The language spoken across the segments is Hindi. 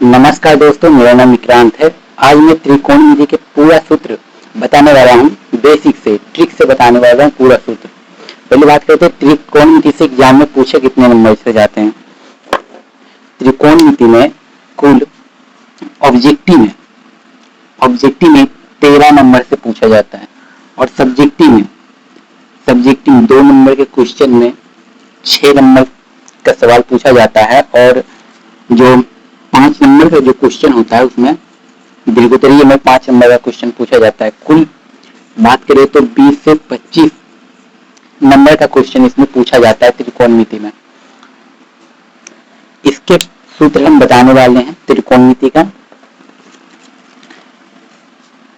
नमस्कार दोस्तों, मेरा नाम विक्रांत है। आज मैं त्रिकोणमिति के पूरा सूत्र बताने वाला हूँ। बेसिक से ट्रिक से बताने वाला हूँ पूरा सूत्र। पहले बात करते हैं त्रिकोणमिति से एग्जाम में पूछे कितने नंबर से जाते हैं। त्रिकोणमिति में कुल ऑब्जेक्टिव में 13 नंबर से पूछा जाता है और सब्जेक्टिव 2 नंबर के क्वेश्चन में 6 नंबर का सवाल पूछा जाता है और जो 5 नंबर का जो क्वेश्चन होता है उसमें दीर्घोत्तरीय में 5 नंबर का क्वेश्चन पूछा जाता है। कुल बात करें तो 20 से 25 नंबर का क्वेश्चन इसमें पूछा जाता है त्रिकोणमिति में। इसके सूत्र हम बताने वाले हैं त्रिकोणमिति का।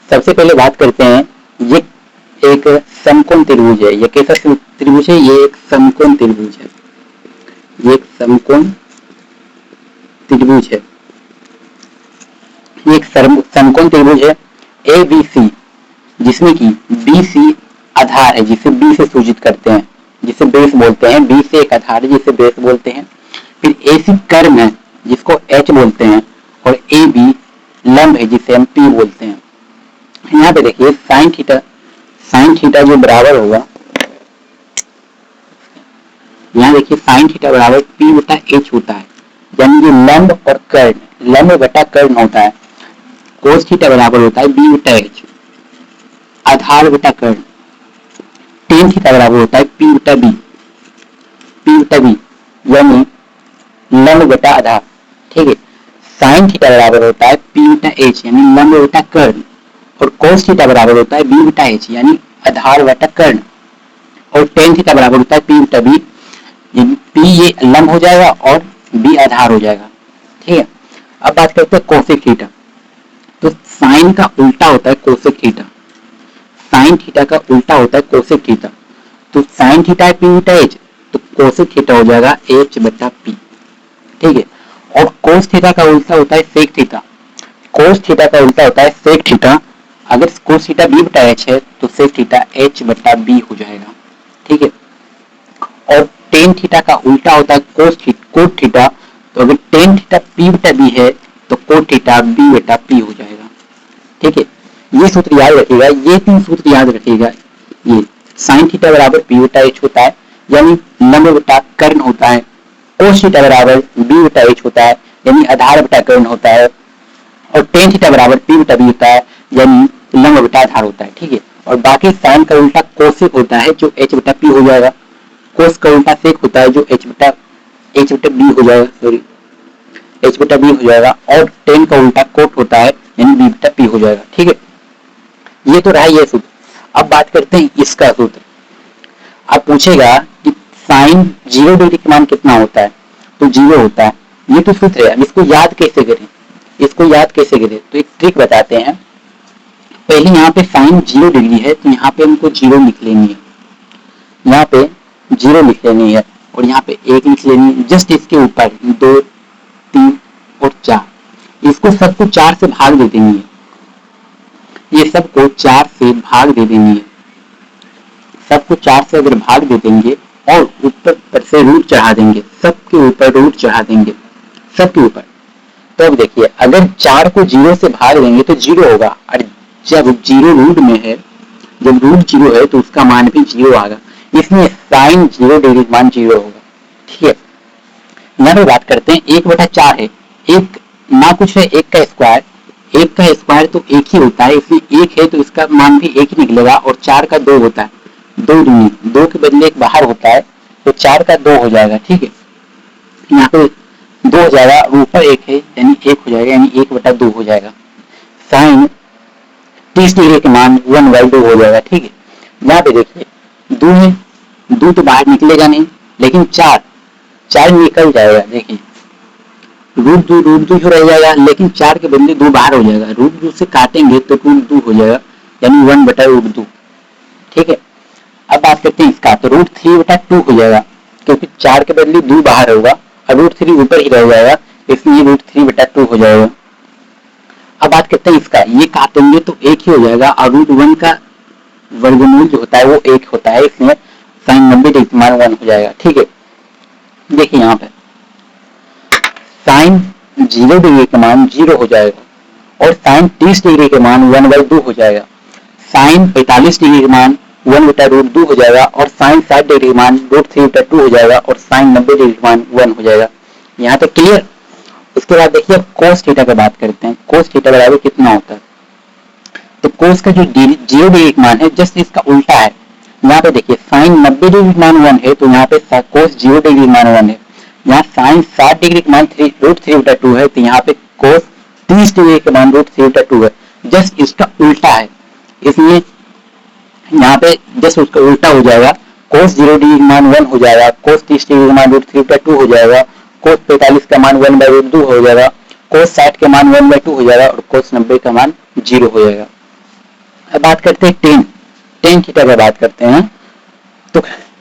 सबसे पहले बात करते हैं, ये एक समकोण त्रिभुज है। ये कैसा त्रिभुज है? ये एक समकोण त्रिभुज है। ये एक समकोण त्रिभुज है। ये एक समकोण त्रिभुज है ABC, जिसमें कि BC आधार है, जिसे B से सूचित करते हैं, जिसे बेस बोलते हैं। B से एक आधार है जिसे बेस बोलते हैं। फिर AC कर्म है जिसको H बोलते हैं और AB लंब है जिसे हम P बोलते हैं। यहाँ पे देखिए साइन थीटा जो बराबर होगा, यहाँ देखिए साइन थीटा बराबर P बटा H होता है, यानी कि लंब और कर्ण, लंब बटा कर्ण होता है। कोस थीटा बराबर होता है B बटा H, आधार बटा कर्ण। टेन थीटा बराबर होता है P बटा B, यानी लंब बटा आधार। ठीक है। साइन थीटा बराबर होता है P बटा H, यानी लंब बटा कर्ण, और कोस थीटा बराबर होता है B बटा H, यानी आधार बटा कर्ण, और टेन थीटा बराबर होता है P बटा B, P ये लंब हो जाएगा और B आधार हो जाएगा। ठीक है। अब बात करते हैं कोसेक थीटा। तो साइन का उल्टा होता है कोसेक थीटा, साइन थीटा का उल्टा होता है कोसेक थीटा। तो साइन थीटा है P बटा H, तो कोसेक थीटा हो जाएगा H बटा P। ठीक है। और कोस थीटा का उल्टा होता है सेक थीटा, कोस थीटा का उल्टा होता है सेक थीटा। अगर कोस थीटा B बटा H है तो सेक थीटा H बटा B हो जाएगा। ठीक है। और टेन थीटा का उल्टा होता है कोट थीटा, तो अगर टेन थीटा P बटा B है तो कोट थीटा B बटा P हो जाएगा। ठीक है। ये सूत्र याद रखिएगा, ये 3 सूत्र याद रखिएगा। ये साइन थीटा बराबर P बटा H होता है, यानी लंब बटा कर्ण होता है। कोस थीटा बराबर B बटा H होता है, यानी आधार बटा कर्ण होता है। और टेन थीटा बराबर P बटा B होता है, यानी लंब बटा आधार होता है। ठीक है। और बाकी साइन का उल्टा कोसेक होता है जो H बटा P हो जाएगा। कोस का उल्टा सेक होता है जो H बटा B हो जाएगा, H बटा B हो जाएगा। और टेन का उल्टा कोट होता है, यानी B बटा P हो जाएगा। ठीक है। ये तो रहा ये सूत्र। अब बात करते हैं इसका सूत्र। अब पूछेगा कि साइन 0 डिग्री का मान कितना होता है, तो 0 होता है। ये तो सूत्र है। अब इसको याद कैसे करें, तो एक ट्रिक बताते हैं। पहले यहाँ पे साइन 0 डिग्री है, तो यहाँ पे हमको 0 लिख लेनी है, यहाँ पे 0 लिख लेनी है, और यहाँ पे 1 लिख लेनी है। जस्ट इसके ऊपर 2, 3 और 4, इसको सबको 4 से भाग दे देनी है। ये सबको 4 से भाग दे देनी है। सबको 4 से अगर भाग दे देंगे और ऊपर से रूट चढ़ा देंगे, सबके ऊपर रूट चढ़ा देंगे, सबके ऊपर। तो अब देखिए, अगर 4 को 0 से भाग देंगे तो 0 होगा, और जब 0 रूट में है, जब रूट 0 है तो उसका मान भी 0 आएगा। इसलिए साइन 0 डिग्री मान 0 होगा। ठीक है। यहाँ पे बात करते हैं 1 बटा 4 है, एक ना कुछ है, 1 का स्क्वायर, 1 का स्क्वायर तो 1 ही होता है, इसलिए 1 है तो इसका मान भी 1 ही निकलेगा। और 4 का 2 होता है, 2 दूनी, 2 के बदले 1 बाहर होता है, तो 4 का 2 हो जाएगा। ठीक है। यहाँ पे 2 हो जाएगा, ऊपर 1 है यानी 1 हो जाएगा, यानी 1 बटा 2 हो जाएगा। साइन 30 डिग्री के मान 1/2 हो जाएगा। ठीक है। यहाँ पे देखिए 2 है, 2 तो बाहर निकलेगा नहीं, लेकिन 4 निकल जाएगा। देखिए रूट 2 रह जाएगा, लेकिन 4 के बदले 2 बाहर हो जाएगा। रूट 2 से काटेंगे तो रूट 2 हो जाएगा, यानी 1 बटा रूट 2। ठीक है। अब बात करते हैं इसका, तो रूट 3 बटा 2 हो जाएगा, क्योंकि 4 के बदले 2 बाहर होगा और रूट 3 ऊपर ही रह जाएगा, इसलिए रूट 3 बटा 2 हो जाएगा। अब बात करते हैं इसका, ये काटेंगे तो 1 ही हो जाएगा, और रूट 1 का वर्गमूल जो होता है वो 1 होता है, इसमें साइन 90 डिग्री मान 1 हो जाएगा। ठीक है। देखिए यहाँ पे साइन 0 डिग्री का मान 0 हो जाएगा और साइन 30 डिग्री के मान 1/2 हो जाएगा। साइन 45 डिग्री का मान 1/√2 हो जाएगा और साइन 60 डिग्री का मान √3/2 हो जाएगा और साइन 90 डिग्री का मान 1 हो जाएगा। यहाँ तक क्लियर। उसके बाद देखिए कोस थीटा की बात करते हैं। कोस थीटा बराबर कितना होता है? तो कोस का जो 0 डिग्री का मान है जस्ट इसका उल्टा है। यहाँ पे देखिए साइन 90 डिग्री का मान 1 है तो यहाँ पे कोस 0 डिग्री का मान 1 है। यहाँ साइन 60 डिग्री का मान √3/2 है तो यहाँ पे कोस 30 डिग्री के मान √3/2 है। जस्ट इसका उल्टा है, इसलिए यहाँ पे जस्ट उसका उल्टा हो जाएगा। कोस 0 डिग्री का मान 1 हो जाएगा, कोस 30 डिग्री का मान √3/2 हो जाएगा, कोस 45 का मान 1/2 हो जाएगा, कोस 60 का मान 1/2 हो जाएगा और कोस 90 का मान 0 हो जाएगा। अब बात करते हैं टेन थीटा की बात करते हैं। तो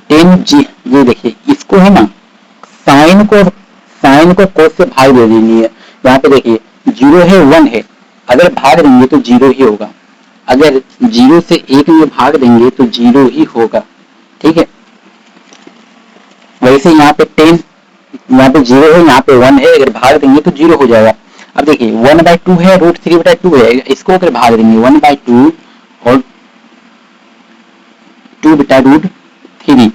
टेन जी ये देखिए इसको है ना साइन को कोस से भाग दे देनी है। यहाँ पे देखिए 0 है 1 है, अगर भाग देंगे तो 0 ही होगा, अगर 0 से 1 में भाग देंगे तो 0 ही होगा। ठीक है, वैसे यहाँ पे 10 यहाँ पे 0 है, यहाँ पे 1 है, अगर भाग देंगे तो 0 हो जाएगा। अब देखिए 1/2 है, √3/2 है, इसको अगर भाग देंगे 1/2 और 2/√3,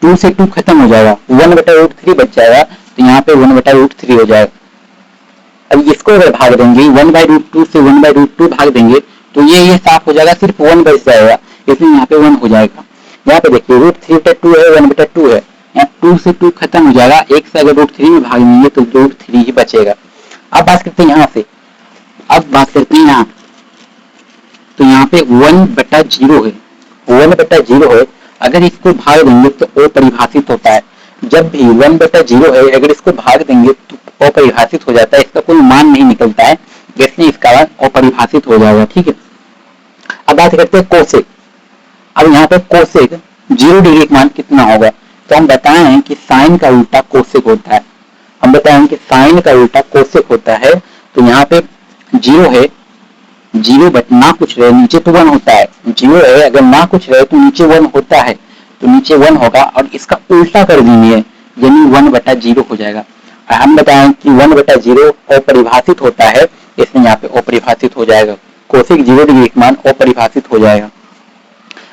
2 से 2 खत्म हो जाएगा, 1/√3 बच जाएगा तो यहाँ पे 1/√3 हो जाएगा। अब इसको अगर भाग देंगे 1/√2 से 1/√2 भाग देंगे तो ये साफ हो जाएगा, सिर्फ 1 बच जाएगा, इसलिए यहाँ पे 1 हो जाएगा। यहाँ पे देखिए √3/2 है, 1/2 है, यहाँ 2 से 2 खत्म हो जाएगा, 1 से अगर √3 में भाग देंगे तो √3 ही बचेगा। अब बात करते हैं यहाँ से, अब बात करते हैं यहाँ, तो यहाँ पे 1/0 है, 1/0 है, अगर इसको भाग देंगे तो अपरिभाषित होता है। जब भी 1/0 है अगर इसको भाग देंगे तो अपरिभाषित हो जाता है, इसका कोई मान नहीं निकलता है, इसलिए इसका अपरिभाषित हो जाएगा। ठीक है, अब बात करते हैं कोसेक। अब यहाँ पे कोसेक 0 डिग्री का मान कितना होगा? तो हम बताए हैं कि साइन का उल्टा कोसेक होता है, हम बताए हैं कि साइन का उल्टा कोसेक होता है। तो यहाँ पे 0 है, 0 बट ना कुछ रहे नीचे तो 1 होता है, 0 है अगर ना कुछ रहे तो नीचे 1 होता है, तो नीचे 1 होगा और इसका उल्टा कर देंगे यानी 1/0 हो जाएगा। हम बताएं कि 1/0 अपरिभाषित होता है, इसलिए यहाँ पे अपरिभाषित हो जाएगा, कोसेक 0 डिग्री का मान अपरिभाषित हो जाएगा।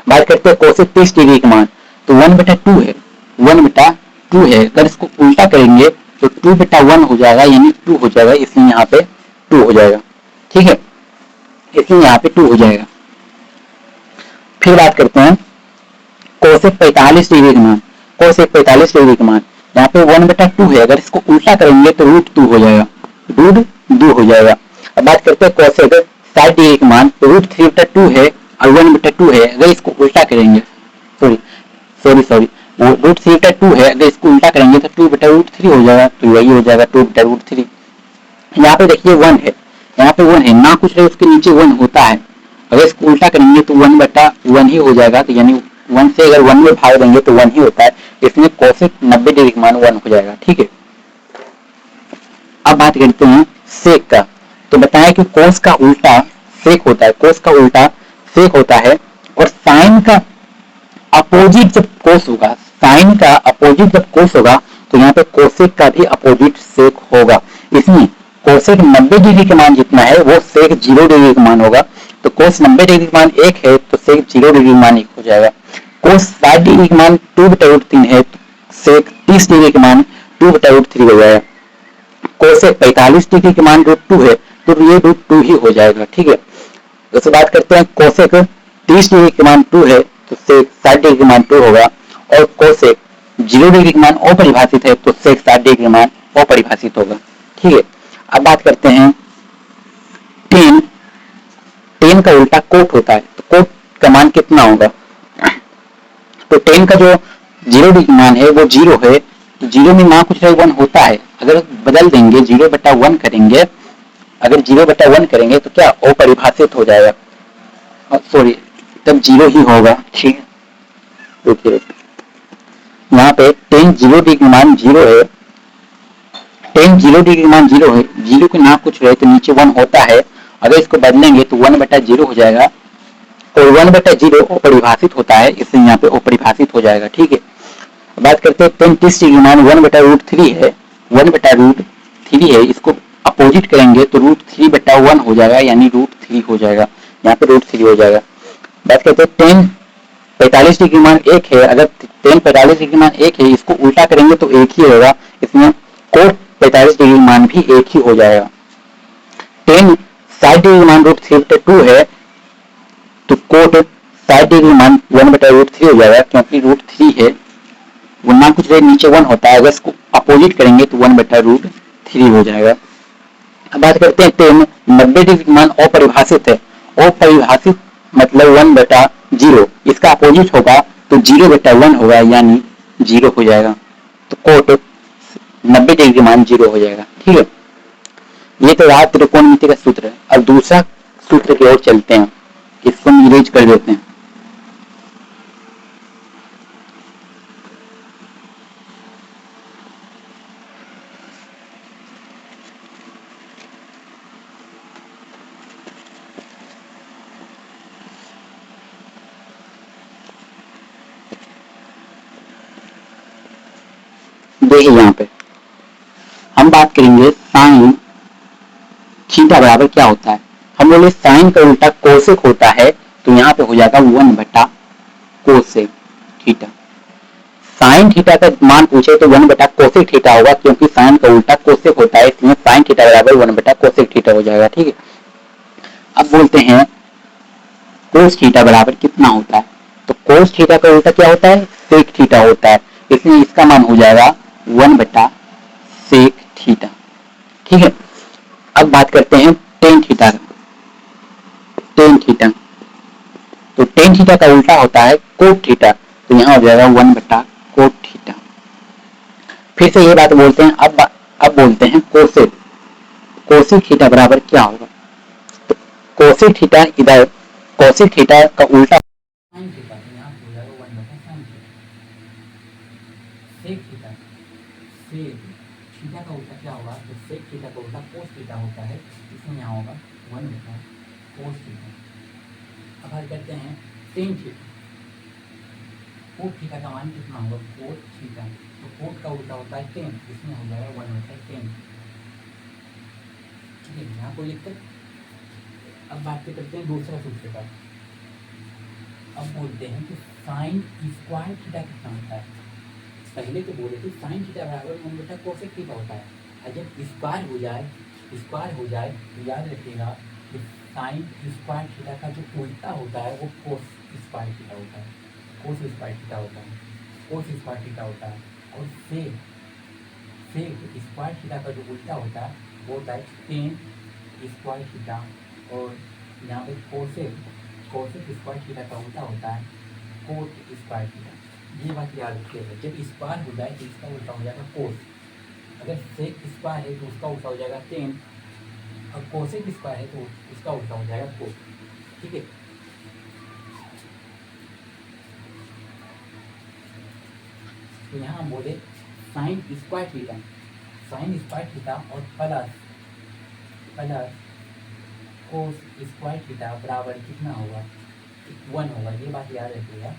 बात करते हैं कोसेक 30 डिग्री का मान, तो 1/2 है, 1/2 है, अगर इसको उल्टा करेंगे तो 2/1 हो जाएगा यानी 2 हो जाएगा, इसलिए यहाँ पे 2 हो जाएगा। ठीक है, इसलिए यहाँ पे 2 हो जाएगा। फिर बात करते हैं कोसेक 45 डिग्री का मान, कोसेक 45 डिग्री का मान, यहाँ पे 1/2 है, अगर इसको उल्टा करेंगे तो √2 हो जाएगा, √2 हो जाएगा। अब बात करते हैं कोसेक 60 डिग्री का मान, तो √3/2 है और 1/2 है, अगर इसको उल्टा करेंगे सॉरी √3/2 है, अगर इसको उल्टा करेंगे तो 2/√3 हो जाएगा, तो वही हो जाएगा 2/√3। यहाँ पे देखिए 1 है, यहाँ पे 1 है, ना कुछ है उसके नीचे 1 होता है, अगर इसको उल्टा करेंगे तो 1/1 ही हो जाएगा, तो यानी 1 से अगर 1 में भाग देंगे तो 1 ही होता है, इसमें कोसेक 90 डिग्री का मान 1 हो जाएगा। ठीक है, अब बात करते हैं सेक का। तो बताया कि कोस का उल्टा सेक होता है, कोस का उल्टा सेक होता है, और साइन का अपोजिट जब कोस होगा, साइन का अपोजिट जब कोस होगा तो यहाँ पे कोसेक का भी अपोजिट सेक होगा, इसलिए कोसेक 90 डिग्री का मान जितना है वो सेक 0 डिग्री का मान होगा। तो कोस 90 डिग्री का मान 1 है तो सेक 0 डिग्री का मान 1 हो जाएगा। कोस 60 डिग्री का मान 2/3 है तो सेक 30 डिग्री का मान 2/3 हो जाएगा। कोसेक 45 डिग्री का मान √2 है तो ये √2 ही हो जाएगा। ठीक है, उसके बात करते हैं कोसेक 30 डिग्री का मान 2 है तो सेक 60 डिग्री का मान 2 होगा, और कोसेक 0 डिग्री का मान अपरिभाषित है तो सेक 60 डिग्री का मान अपरिभाषित होगा। ठीक है, अब बात करते हैं टेन का उल्टा कोट होता है, तो कोट का मान कितना होगा? तो टेन का जो 0 डिग्री मान है वो 0 है, तो 0 में ना कुछ रहे 1 होता है, अगर बदल देंगे 0/1 करेंगे, अगर 0/1 करेंगे तो क्या अपरिभाषित हो जाएगा, सॉरी तब 0 ही होगा। ठीक है, यहाँ पे 10 0 डिग्री का मान 0 है, 10 0 डिग्री का मान 0 है, 0 के ना कुछ रहे तो नीचे 1 होता है, अगर इसको बदलेंगे तो 1/0 हो जाएगा, और 1/0 अपरिभाषित होता है, इसलिए यहाँ पे अपरिभाषित हो जाएगा। ठीक है, बात करते हैं 10 30 डिग्री मान 1/√3 है, 1/√3 है, इसको अपोजिट करेंगे तो √3/1 हो जाएगा, यानी √3 हो जाएगा, यहाँ पे √3 हो जाएगा। बात करते हैं टेन 45 डिग्री मान एक है, अगर टेन 45 डिग्री मान एक है, इसको उल्टा करेंगे तो एक ही होगा, इसमें कोट 45 डिग्री मान भी एक ही हो जाएगा। टेन 60 डिग्री मान √3/2 है, तो कोट 60 डिग्री मान 1/√3 हो जाएगा, क्योंकि √3 है, वो ना कुछ देर नीचे 1 होता है, अगर इसको अपोजिट करेंगे तो 1/√3 हो जाएगा। अब बात करते हैं टेन 90 डिग्री मान अपरिभाषित है। अपरिभाषित मतलब 1/0, इसका अपोजिट होगा तो 0/1 होगा, यानी 0 हो जाएगा, तो कोट 90 डिग्री मान 0 हो जाएगा। ठीक है, ये तो रहा त्रिकोणमिति का सूत्र। अब दूसरा सूत्र की ओर चलते हैं, इसको हम इरेज कर देते हैं। देखिए यहाँ पे हम बात करेंगे साइन थीटा बराबर क्या होता है। हम बोले साइन का उल्टा कोसेक होता है, तो यहाँ पे हो जाएगा 1/कोसेक थीटा। साइन थीटा का मान पूछे तो 1/कोसेक थीटा होगा, क्योंकि साइन का उल्टा कोसेक होता है, इसलिए साइन थीटा बराबर 1/कोसेक थीटा हो जाएगा। ठीक है, अब बोलते हैं कोस थीटा बराबर कितना होता है। तो कोस थीटा का उल्टा क्या होता है, सेक थीटा होता है, इसलिए इसका मान हो जाएगा 1/सेक थीटा। ठीक है, अब बात करते हैं टेन थीटा। टेन थीटा, तो टेन थीटा का उल्टा होता है कोट थीटा, तो यहाँ हो जाएगा 1/कोट थीटा। फिर से ये बात बोलते हैं, अब बोलते हैं कोसेक। कोसेक थीटा बराबर क्या होगा। तो कोसेक थीटा इधर, कोसेक थीटा का उल्टा साइन थीटा, तो यहाँ हो जाएगा 1/साइन theta. Sec theta, sec theta का उल्टा क्या होगा, तो सेक थीटा का उल्टा कोस थीटा होता है, इसमें यहाँ होगा 1/कोस थीटा। अब हल करते हैं टेन थीटा। कोट थीटा का मान कितना होगा, कोट थीटा, तो कोट का उल्टा होता है टेन, इसमें हो जाएगा 1/10। ठीक है, यहाँ को लिखते। अब बात करते हैं दूसरा सूत्र का। अब बोलते हैं कि साइन स्क्वायर थीटा कितना होता है। पहले तो बोले थे साइन थीटा बराबर 1/कोसेक थीटा होता है, और जब स्क्वायर हो जाए तो याद रखिएगा कि साइन स्क्वायर थीटा का जो उल्टा होता है वो कोस स्क्वायर थीटा होता है, कोस स्क्वायर थीटा होता है, कोस स्क्वायर थीटा होता है। और सेक स्क्वायर थीटा का जो उल्टा होता है वो होता है टेन स्क्वायर थीटा, और यहाँ पे कोसेक स्क्वायर थीटा का उल्टा होता है कोट स्क्वायर थीटा। ये बात याद रखिएगा, जब स्क्वायर हो जाए तो इसका उल्टा हो जाएगा कोस। अगर सेक स्क्वायर है तो उसका उल्टा हो जाएगा टेन, और कोसेक स्क्वायर है तो उसका उल्टा हो जाएगा कोस। ठीक है, तो यहाँ हम बोले साइन स्क्वायर थीटा और प्लस कोस स्क्वायर थीटा बराबर कितना होगा, 1 होगा। ये बात याद रखिएगा,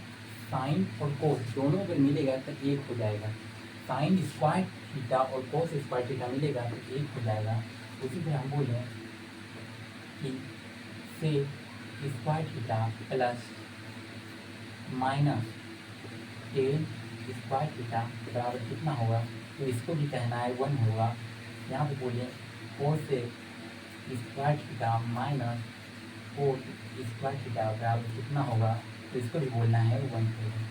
साइन और कोस दोनों अगर मिलेगा तो 1 हो जाएगा। साइन स्क्वायर थीटा और कोस स्क्वायर थीटा मिलेगा तो 1 हो जाएगा। उसी तरह हम बोलें कि sec square theta plus minus tan square theta बराबर कितना होगा, तो इसको भी कहना है 1 होगा। यहाँ पे बोले cosec square theta minus cot square theta बराबर कितना होगा, तो इसको भी बोलना है 1 होगा।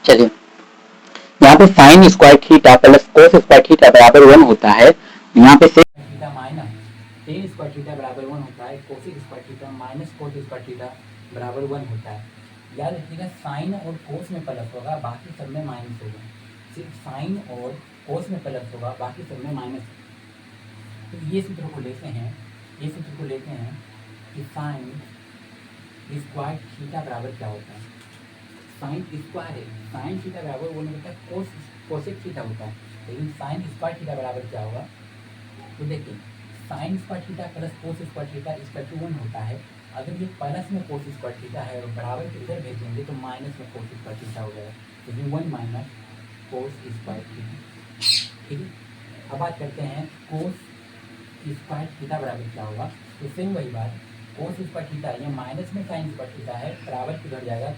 चलिए, यहाँ पे sine square theta plus cos square theta बराबर 1 होता है। यहाँ पे sec theta minus tan square theta बराबर 1 होता है, cosec square theta minus cot square theta बराबर 1 होता है। याद रखिएगा साइन और कोस में प्लस होगा, बाकी सब में माइनस होगा। सिर्फ साइन और कोस में प्लस होगा, बाकी सब में माइनस। तो ये सूत्र को लेते हैं कि साइन स्क्वायर थीटा बराबर क्या होता है। साइन स्क्वायर है, साइन थीटा बराबर 1/कोसेक थीटा होता है, लेकिन साइन स्क्वायर थीटा बराबर क्या होगा, तो देखिए sine square theta plus cos square theta equal to 1 होता है। अगर ये प्लस में कोस स्क्वायर थीटा है और बराबर के इधर भेज देंगे तो माइनस में कोस स्क्वायर थीटा हो जाएगा, तो ये 1 माइनस कोस स्क्वायर थीटा। ठीक है, अब बात करते हैं कोस स्क्वायर थीटा बराबर क्या होगा। तो सेम वही बात, कोस स्क्वायर थीटा ये माइनस में साइन स्क्वायर थीटा है, बराबर के उधर जाएगा,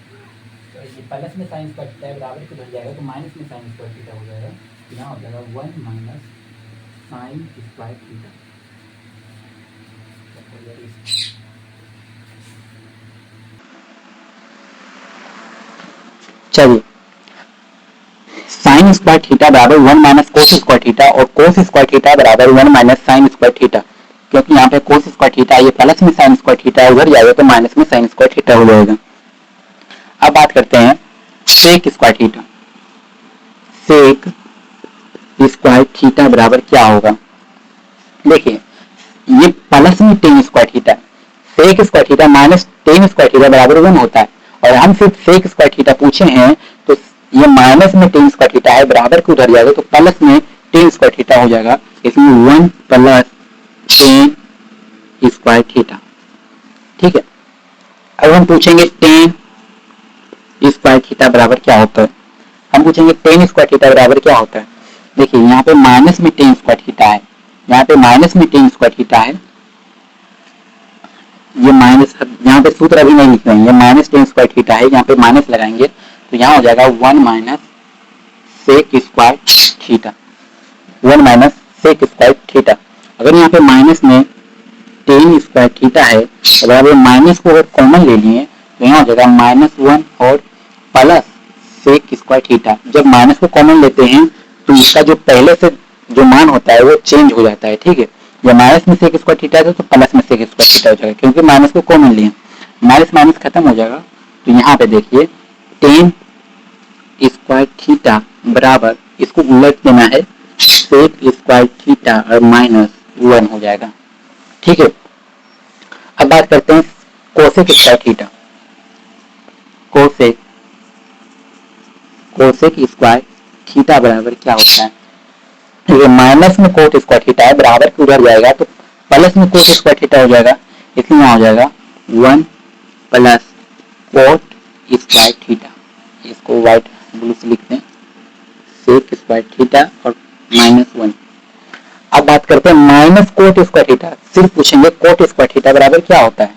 तो ये प्लस में साइन स्क्वायर थीटा है, बराबर के उधर जाएगा तो माइनस में साइन स्क्वायर थीटा हो जाएगा। तो यहाँ हो जाएगा 1 माइनस साइन स्क्वायर थीटा। चलिए, साइन स्क्वायर थीटा बराबर 1 माइनस कोस स्क्वायर थीटा और कोस स्क्वायर थीटा बराबर 1 माइनस साइन स्क्वायर थीटा, क्योंकि यहाँ पे कोस स्क्वायर थीटा ये प्लस में साइन स्क्वायर थीटा उधर जाएगा तो माइनस में साइन स्क्वायर थीटा हो जाएगा। अब बात करते हैं sec square theta. Sec square theta बराबर क्या होगा। देखिए, ये प्लस में tan square theta, sec square theta minus tan square theta बराबर 1 होता है, और हम सिर्फ सेक स्क्वायर थीटा पूछे हैं तो ये माइनस में टेन स्क्वायर थीटा है, बराबर के उधर जाएगा तो प्लस में टेन स्क्वायर थीटा हो जाएगा, इसमें 1 प्लस टेन स्क्वायर थीटा। ठीक है, अब हम पूछेंगे टेन स्क्वायर थीटा बराबर क्या होता है। हम पूछेंगे टेन स्क्वायर थीटा बराबर क्या होता है। देखिए, यहाँ पे माइनस में टेन स्क्वायर थीटा है, यहाँ पे माइनस में टेन स्क्वायर थीटा है, ये माइनस, यहाँ पे सूत्र अभी नहीं लिख रहे हैं, ये माइनस टेन स्क्वायर थीटा है, यहाँ पे माइनस लगाएंगे तो यहाँ हो जाएगा 1 minus sec square theta. 1 minus sec square theta. अगर यहाँ पे माइनस में टेन स्क्वायर थीटा है, अगर आप माइनस को अगर कॉमन ले लिए तो यहाँ हो जाएगा -1 और प्लस सेक स्क्वायर थीटा। जब माइनस को कॉमन लेते हैं तो इसका जो पहले से जो मान होता है वो चेंज हो जाता है। ठीक है, जब माइनस में सेक स्क्वायर थीटा है तो प्लस में सेक स्क्वायर थीटा हो जाएगा, क्योंकि माइनस को कॉमन लिए, माइनस माइनस खत्म हो जाएगा। तो यहाँ पे देखिए टेन स्क्वायर थीटा बराबर, इसको उलट देना है, सेक स्क्वायर थीटा और -1 हो जाएगा। ठीक है, अब बात करते हैं cosec square theta. Cosec square theta बराबर क्या होता है। ये माइनस में कोट स्क्वायर थीटा है, बराबर के उधर जाएगा तो प्लस में कोट स्क्वायर थीटा हो जाएगा, इसलिए यहाँ हो जाएगा 1 प्लस कोट स्क्वायर थीटा। इसको व्हाइट ब्लू से लिखते हैं, सेक स्क्वायर थीटा और -1। अब बात करते हैं माइनस कोट स्क्वायर थीटा। सिर्फ पूछेंगे कोट स्क्वायर थीटा बराबर क्या होता है।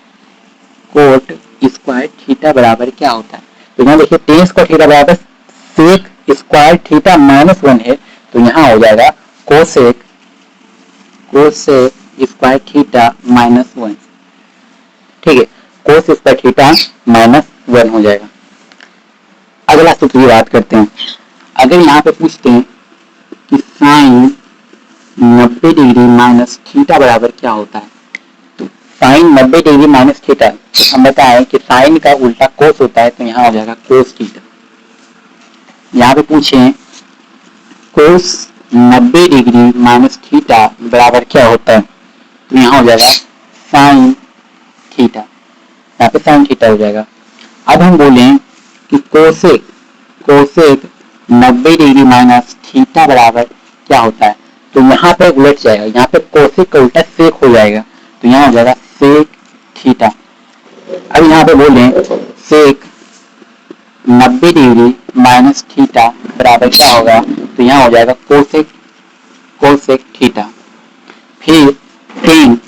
कोट स्क्वायर थीटा बराबर क्या होता है। तो यहाँ देखिए टेन स्क्वायर थीटा बराबर सेक स्क्वायर थीटा -1 है, तो यहाँ हो जाएगा कोसेक स्क्वायर थीटा -1। ठीक है, कोस स्क्वायर थीटा -1 हो जाएगा। अगला सूत्र की बात करते हैं। अगर यहाँ पे पूछते हैं कि साइन 90 डिग्री माइनस थीटा बराबर क्या होता है, तो साइन 90 डिग्री माइनस थीटा, तो हम बताएं कि साइन का उल्टा कोस होता है, तो यहाँ हो जाएगा कोस थीटा। यहाँ पे पूछे कोस 90 डिग्री माइनस थीटा बराबर क्या होता है, तो यहाँ हो जाएगा साइन थीटा, यहाँ पे साइन थीटा हो जाएगा। अब हम बोलें कि कोसेक 90 डिग्री माइनस थीटा बराबर क्या होता है, तो यहाँ पे उलट जाएगा, यहाँ पे कोसेक का उल्टा सेक हो जाएगा, तो यहाँ हो जाएगा सेक थीटा। अब यहाँ पे बोलें सेक 90 डिग्री माइनस थीटा बराबर क्या होगा, तो यहाँ हो जाएगा कोसेक थीटा। फिर टेन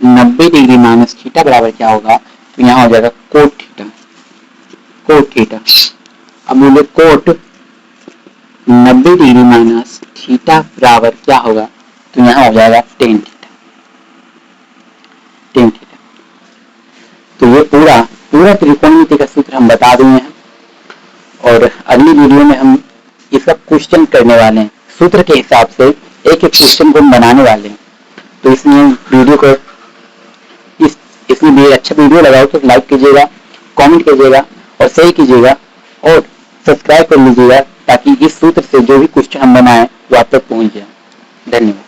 90 डिग्री माइनस थीटा बराबर क्या होगा, तो यहाँ हो जाएगा कोट थीटा। अब बोले कोट 90 डिग्री माइनस थीटा बराबर क्या होगा, तो यहाँ हो जाएगा टेन थीटा। तो ये पूरा त्रिकोणमिति का सूत्र हम बता दिए हैं, और अगली वीडियो में हम इसका क्वेश्चन करने वाले हैं। सूत्र के हिसाब से एक क्वेश्चन को हम बनाने वाले हैं। तो इसमें वीडियो को इसमें अच्छा वीडियो लगाओ तो लाइक कीजिएगा, कमेंट कीजिएगा और शेयर कीजिएगा और सब्सक्राइब कर लीजिएगा, ताकि इस सूत्र से जो भी क्वेश्चन हम बनाएं वो आप तक पहुंच जाए। धन्यवाद।